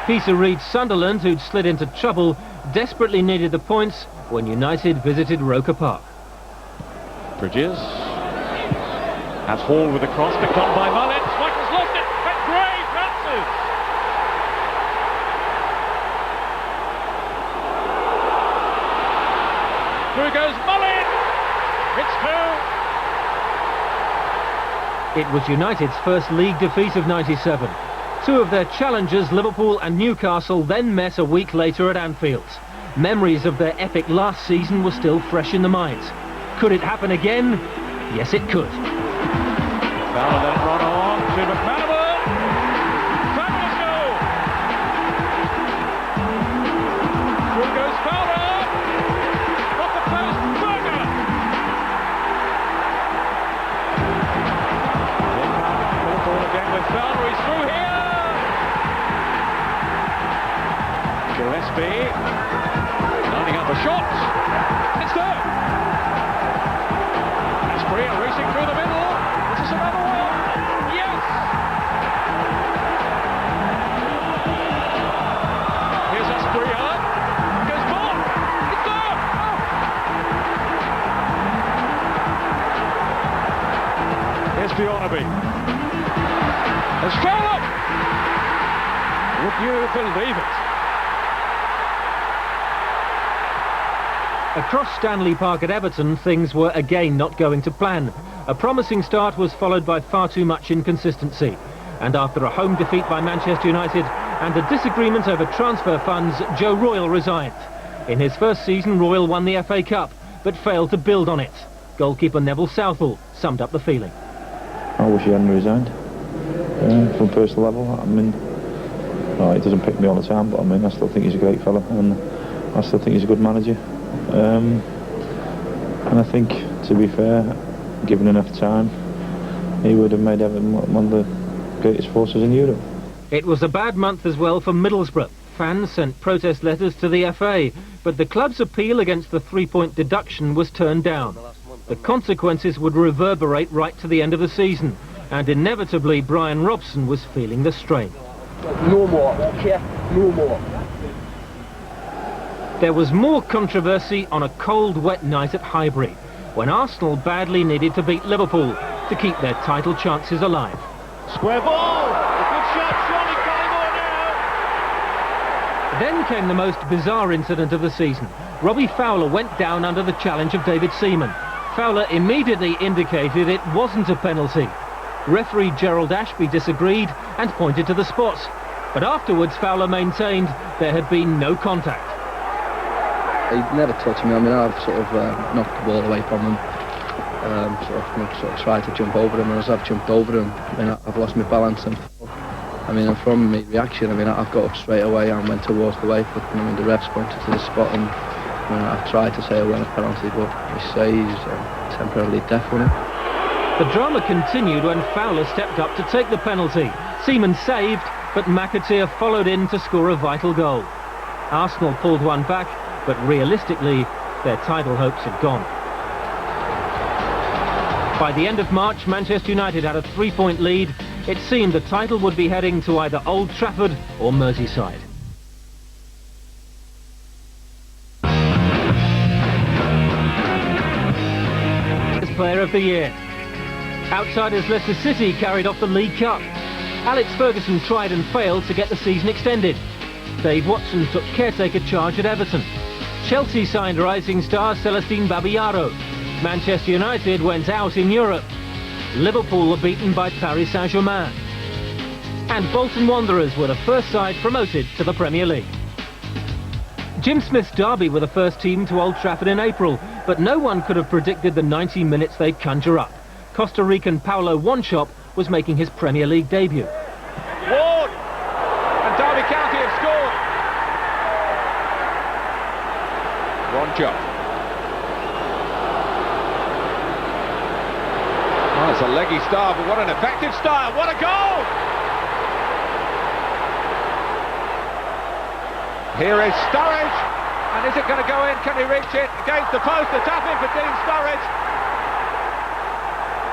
Peter Reid's Sunderland, who'd slid into trouble, desperately needed the points when United visited Roker Park. Bridges has Hall with a cross, picked on by Mullins. Michael's lost it, and Gray bounces. Through goes Mullins. It's two. It was United's first league defeat of '97. Two of their challengers, Liverpool and Newcastle, then met a week later at Anfield. Memories of their epic last season were still fresh in the minds. Could it happen again? Yes, it could. Fowler let it run on to McManaman. Fabulous goal! Through goes Fowler. Off the post, Berger. Liverpool again with Fowler. He's through here. Gillespie lining up a shot. It's there. Shearer racing through the middle. This is another one. Yes. Here's Shearer. Goes ball. It's there. Oh. Here's Vialli. There's Fowler. Would you believe it? Across Stanley Park at Everton, things were again not going to plan. A promising start was followed by far too much inconsistency. And after a home defeat by Manchester United and a disagreement over transfer funds, Joe Royle resigned. In his first season, Royle won the FA Cup, but failed to build on it. Goalkeeper Neville Southall summed up the feeling. I wish he hadn't resigned. From personal level, I mean, he doesn't pick me all the time, but I mean, I still think he's a great fella, and I still think he's a good manager. And I think, to be fair, given enough time, he would have made Everton one of the greatest forces in Europe. It was a bad month as well for Middlesbrough. Fans sent protest letters to the FA, but the club's appeal against the three-point deduction was turned down. The consequences would reverberate right to the end of the season, and inevitably Brian Robson was feeling the strain. No more, okay? No more. There was more controversy on a cold, wet night at Highbury, when Arsenal badly needed to beat Liverpool to keep their title chances alive. Square ball! A good shot, surely Collymore now! Then came the most bizarre incident of the season. Robbie Fowler went down under the challenge of David Seaman. Fowler immediately indicated it wasn't a penalty. Referee Gerald Ashby disagreed and pointed to the spot. But afterwards Fowler maintained there had been no contact. He never touched me. I mean, I've sort of knocked the ball away from him, sort of tried to jump over him, and as I've jumped over him, I mean, I've lost my balance, and and from my reaction, I mean, I've got up straight away and went towards the way, but I mean, the refs pointed to the spot, and I've tried to say it wasn't a penalty, but he says he's temporarily deaf on it. The drama continued when Fowler stepped up to take the penalty. Seaman saved, but McAteer followed in to score a vital goal. Arsenal pulled one back, but realistically, their title hopes had gone. By the end of March, Manchester United had a 3-point lead. It seemed the title would be heading to either Old Trafford or Merseyside. Player of the year. Outsiders Leicester City carried off the League Cup. Alex Ferguson tried and failed to get the season extended. Dave Watson took caretaker charge at Everton. Chelsea signed rising star Celestine Babayaro. Manchester United went out in Europe. Liverpool were beaten by Paris Saint-Germain. And Bolton Wanderers were the first side promoted to the Premier League. Jim Smith's Derby were the first team to Old Trafford in April, but no one could have predicted the 90 minutes they'd conjure up. Costa Rican Paulo Wanchop was making his Premier League debut. Ward! And Derby County have scored! Wanchop. Oh, it's a leggy start, but what an effective start! What a goal! Here is Sturridge, and is it going to go in? Can he reach it? Against the post, the tap in for Dean Sturridge.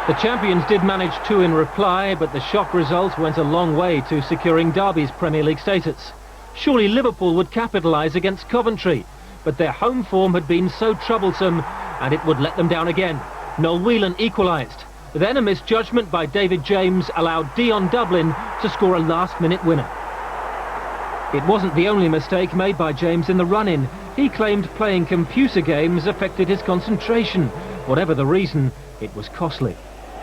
The champions did manage two in reply, but the shock result went a long way to securing Derby's Premier League status. surely Liverpool would capitalise against Coventry. But their home form had been so troublesome, and it would let them down again. Noel Whelan equalised. Then a misjudgment by David James allowed Dion Dublin to score a last-minute winner. It wasn't the only mistake made by James in the run-in. He claimed playing computer games affected his concentration. Whatever the reason, it was costly.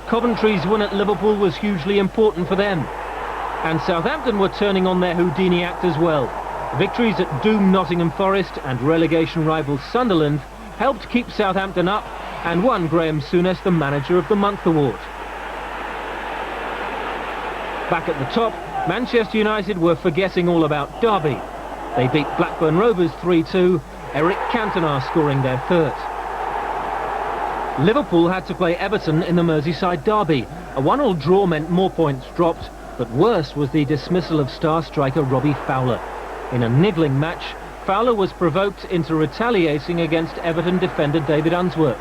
Coventry's win at Liverpool was hugely important for them. And Southampton were turning on their Houdini act as well. Victories at doomed Nottingham Forest and relegation rival Sunderland helped keep Southampton up and won Graham Souness the Manager of the Month award. Back at the top, Manchester United were forgetting all about Derby. They beat Blackburn Rovers 3-2, Eric Cantona scoring their third. Liverpool had to play Everton in the Merseyside derby. A 1-1 draw meant more points dropped, but worse was the dismissal of star striker Robbie Fowler. In a niggling match, Fowler was provoked into retaliating against Everton defender David Unsworth.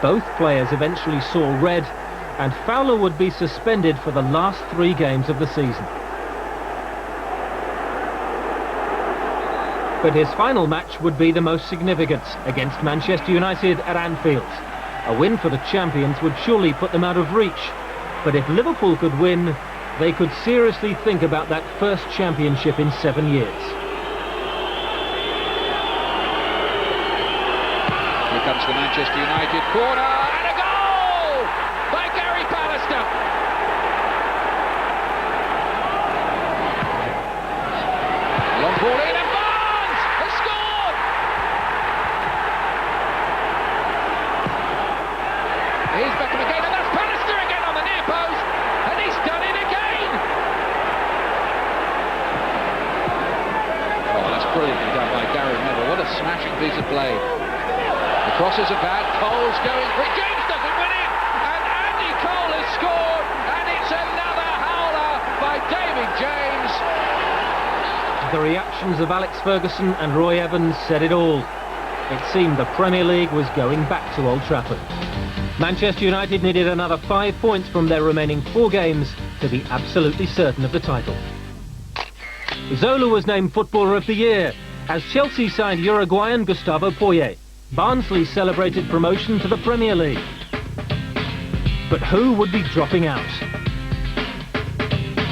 Both players eventually saw red, and Fowler would be suspended for the last 3 games of the season. But his final match would be the most significant, against Manchester United at Anfield. A win for the champions would surely put them out of reach, but if Liverpool could win, they could seriously think about that first championship in 7 years. Here comes the Manchester United corner, and a goal by Gary Pallister. Long ball in, and Barnes has scored! Here's Beckham again, and that's Pallister again on the near post, and he's done it again! Oh, that's brilliantly done by Gary Neville. What a smashing piece of play. The crosses are bad, Cole's going for it, James doesn't win it, and Andy Cole has scored, and it's another howler by David James. The reactions of Alex Ferguson and Roy Evans said it all. It seemed the Premier League was going back to Old Trafford. Manchester United needed another 5 points from their remaining 4 games to be absolutely certain of the title. Zola was named Footballer of the Year as Chelsea signed Uruguayan Gustavo Poyet. Barnsley celebrated promotion to the Premier League. But who would be dropping out?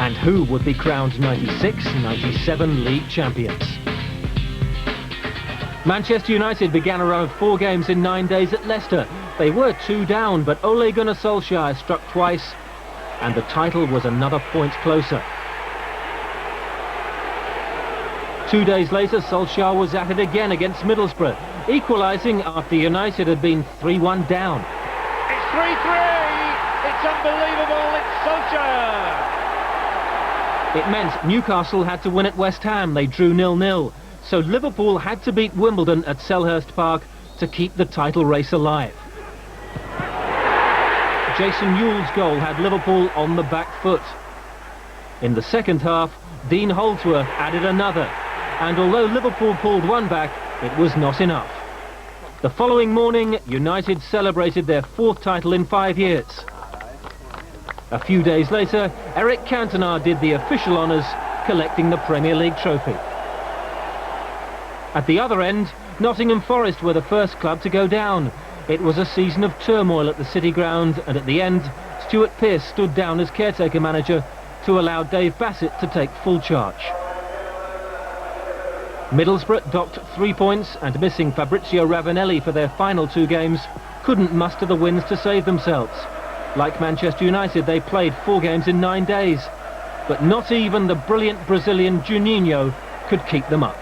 And who would be crowned 96-97 league champions? Manchester United began a run of 4 games in 9 days at Leicester. They were 2 down, but Ole Gunnar Solskjaer struck twice, and the title was another point closer. 2 days later, Solskjaer was at it again against Middlesbrough, equalising after United had been 3-1 down. It's 3-3! It's unbelievable, it's Solskjaer! It meant Newcastle had to win at West Ham. They drew 0-0. So Liverpool had to beat Wimbledon at Selhurst Park to keep the title race alive. Jason Ewell's goal had Liverpool on the back foot. In the second half, Dean Holdsworth added another. And although Liverpool pulled one back, it was not enough. The following morning, United celebrated their 4th title in 5 years. A few days later, Eric Cantona did the official honours, collecting the Premier League trophy. At the other end, Nottingham Forest were the first club to go down. It was a season of turmoil at the City Ground, and at the end, Stuart Pearce stood down as caretaker manager to allow Dave Bassett to take full charge. Middlesbrough, docked 3 points and missing Fabrizio Ravanelli for their final 2 games, couldn't muster the wins to save themselves. Like Manchester United, they played 4 games in 9 days, but not even the brilliant Brazilian Juninho could keep them up.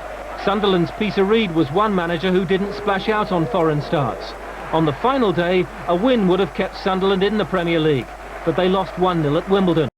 Sunderland's Peter Reid was one manager who didn't splash out on foreign starts. On the final day, a win would have kept Sunderland in the Premier League, but they lost 1-0 at Wimbledon.